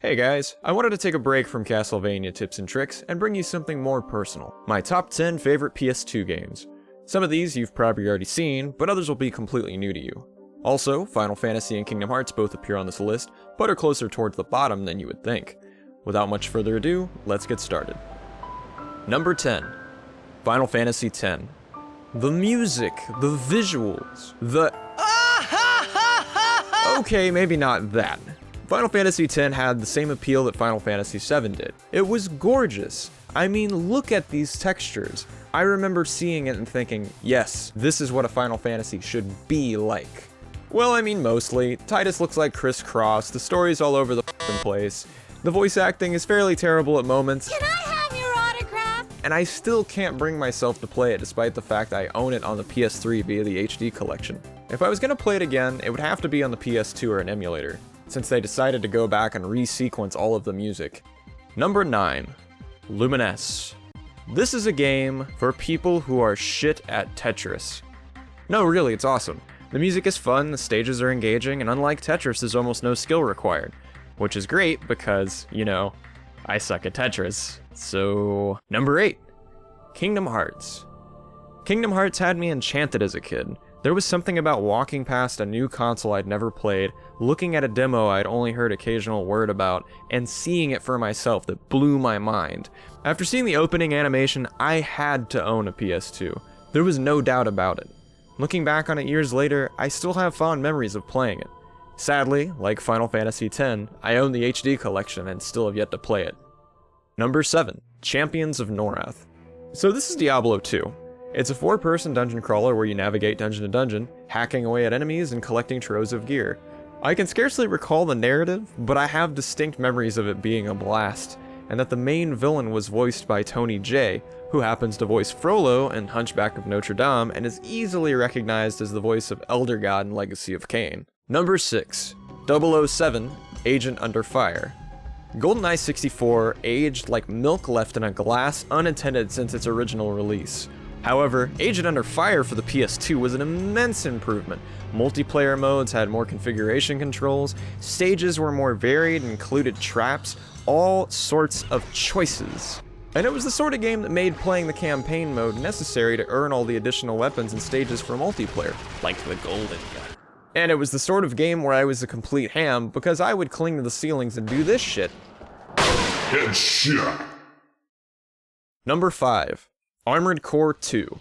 Hey guys, I wanted to take a break from Castlevania tips and tricks and bring you something more personal. My top 10 favorite PS2 games. Some of these you've probably already seen, but others will be completely new to you. Also, Final Fantasy and Kingdom Hearts both appear on this list, but are closer towards the bottom than you would think. Without much further ado, let's get started. Number 10. Final Fantasy X. The music, the visuals, the... Okay, maybe not that. Final Fantasy X had the same appeal that Final Fantasy VII did. It was gorgeous. I mean, look at these textures. I remember seeing it and thinking, yes, this is what a Final Fantasy should be like. Well, I mean mostly. Tidus looks like Criss Cross, the story's all over the f***ing place. The voice acting is fairly terrible at moments. Can I have your autograph? And I still can't bring myself to play it despite the fact I own it on the PS3 via the HD collection. If I was gonna play it again, it would have to be on the PS2 or an emulator, since they decided to go back and re-sequence all of the music. Number 9. Lumines. This is a game for people who are shit at Tetris. No, really, it's awesome. The music is fun, the stages are engaging, and unlike Tetris, there's almost no skill required. Which is great because, you know, I suck at Tetris. So, number 8. Kingdom Hearts. Kingdom Hearts had me enchanted as a kid. There was something about walking past a new console I'd never played, looking at a demo I'd only heard occasional word about, and seeing it for myself that blew my mind. After seeing the opening animation, I had to own a PS2. There was no doubt about it. Looking back on it years later, I still have fond memories of playing it. Sadly, like Final Fantasy X, I own the HD collection and still have yet to play it. Number 7. Champions of Norath. So this is Diablo 2. It's a 4-person dungeon crawler where you navigate dungeon to dungeon, hacking away at enemies and collecting troves of gear. I can scarcely recall the narrative, but I have distinct memories of it being a blast, and that the main villain was voiced by Tony Jay, who happens to voice Frollo in Hunchback of Notre Dame and is easily recognized as the voice of Elder God in Legacy of Kain. Number 6. 007, Agent Under Fire. GoldenEye 64 aged like milk left in a glass unattended since its original release. However, Agent Under Fire for the PS2 was an immense improvement. Multiplayer modes had more configuration controls, stages were more varied and included traps, all sorts of choices. And it was the sort of game that made playing the campaign mode necessary to earn all the additional weapons and stages for multiplayer, like the Golden Gun. And it was the sort of game where I was a complete ham because I would cling to the ceilings and do this shit. Headshot. Number 5. Armored Core 2.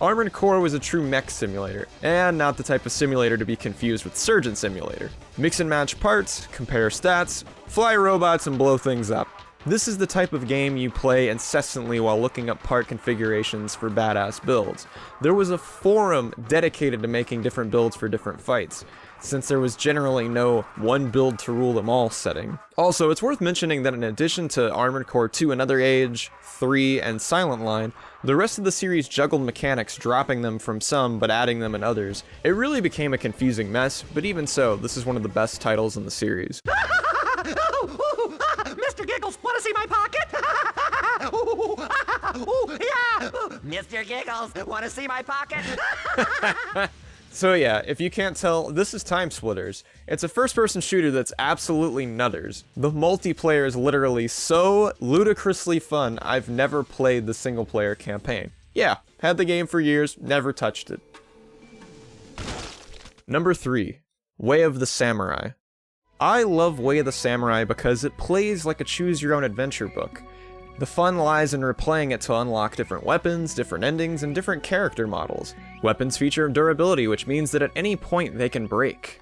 Armored Core was a true mech simulator, and not the type of simulator to be confused with Surgeon Simulator. Mix and match parts, compare stats, fly robots, and blow things up. This is the type of game you play incessantly while looking up part configurations for badass builds. There was a forum dedicated to making different builds for different fights, since there was generally no one build to rule them all setting. Also, it's worth mentioning that in addition to Armored Core 2, Another Age, 3, and Silent Line, the rest of the series juggled mechanics, dropping them from some but adding them in others. It really became a confusing mess, but even so, this is one of the best titles in the series. Mr. Giggles, want to see my pocket? Yeah! Mr. Giggles, want to see my pocket? So yeah, if you can't tell, this is Time Splitters. It's a first-person shooter that's absolutely nutters. The multiplayer is literally so ludicrously fun, I've never played the single-player campaign. Yeah, had the game for years, never touched it. Number 3. Way of the Samurai. I love Way of the Samurai because it plays like a choose-your-own-adventure book. The fun lies in replaying it to unlock different weapons, different endings, and different character models. Weapons feature durability, which means that at any point they can break.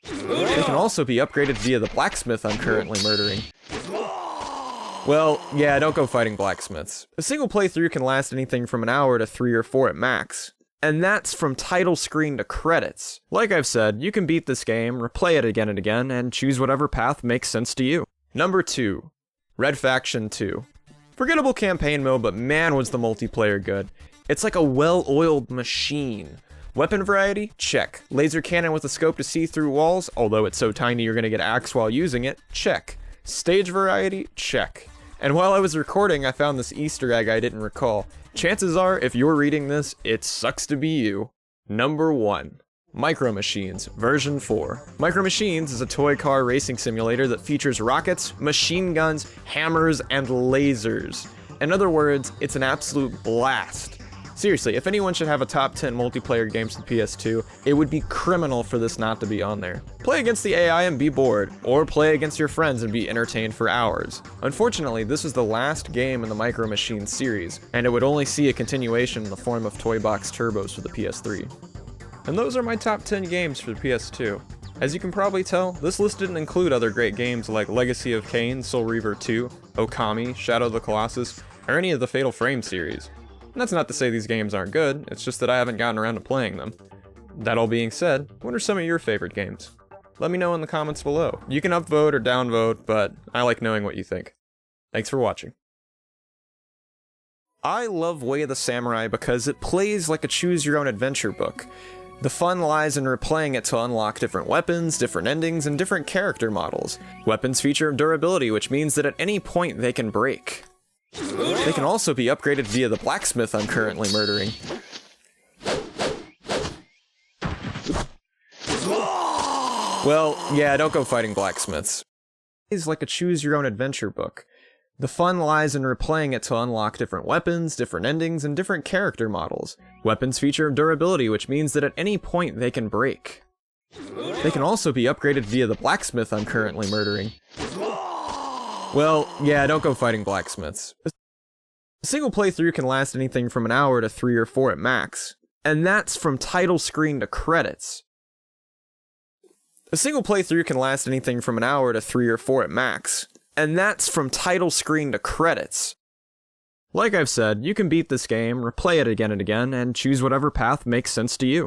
They can also be upgraded via the blacksmith I'm currently murdering. Well, yeah, don't go fighting blacksmiths. A single playthrough can last anything from an hour to 3 or 4 at max. And that's from title screen to credits. Like I've said, you can beat this game, replay it again and again, and choose whatever path makes sense to you. Number 2. Red Faction 2. Forgettable campaign mode, but man was the multiplayer good. It's like a well-oiled machine. Weapon variety? Check. Laser cannon with a scope to see through walls, although it's so tiny you're gonna get axed while using it? Check. Stage variety? Check. And while I was recording, I found this Easter egg I didn't recall. Chances are, if you're reading this, it sucks to be you. Number 1. Micro Machines, version 4. Micro Machines is a toy car racing simulator that features rockets, machine guns, hammers, and lasers. In other words, it's an absolute blast. Seriously, if anyone should have a top 10 multiplayer games for PS2, it would be criminal for this not to be on there. Play against the AI and be bored, or play against your friends and be entertained for hours. Unfortunately, this was the last game in the Micro Machines series, and it would only see a continuation in the form of Toy Box Turbos for the PS3. And those are my top 10 games for the PS2. As you can probably tell, this list didn't include other great games like Legacy of Kain, Soul Reaver 2, Okami, Shadow of the Colossus, or any of the Fatal Frame series. And that's not to say these games aren't good, it's just that I haven't gotten around to playing them. That all being said, what are some of your favorite games? Let me know in the comments below. You can upvote or downvote, but I like knowing what you think. Thanks for watching. I love Way of the Samurai because it plays like a choose-your-own-adventure book. The fun lies in replaying it to unlock different weapons, different endings, and different character models. Weapons feature durability, which means that at any point they can break. They can also be upgraded via the blacksmith I'm currently murdering. Well, yeah, don't go fighting blacksmiths. It's like a choose-your-own-adventure book. The fun lies in replaying it to unlock different weapons, different endings, and different character models. Weapons feature durability, which means that at any point they can break. They can also be upgraded via the blacksmith I'm currently murdering. Well, yeah, don't go fighting blacksmiths. A single playthrough can last anything from an hour to 3 or 4 at max, and that's from title screen to credits. A single playthrough can last anything from an hour to 3 or 4 at max, and that's from title screen to credits. Like I've said, you can beat this game, replay it again and again, and choose whatever path makes sense to you.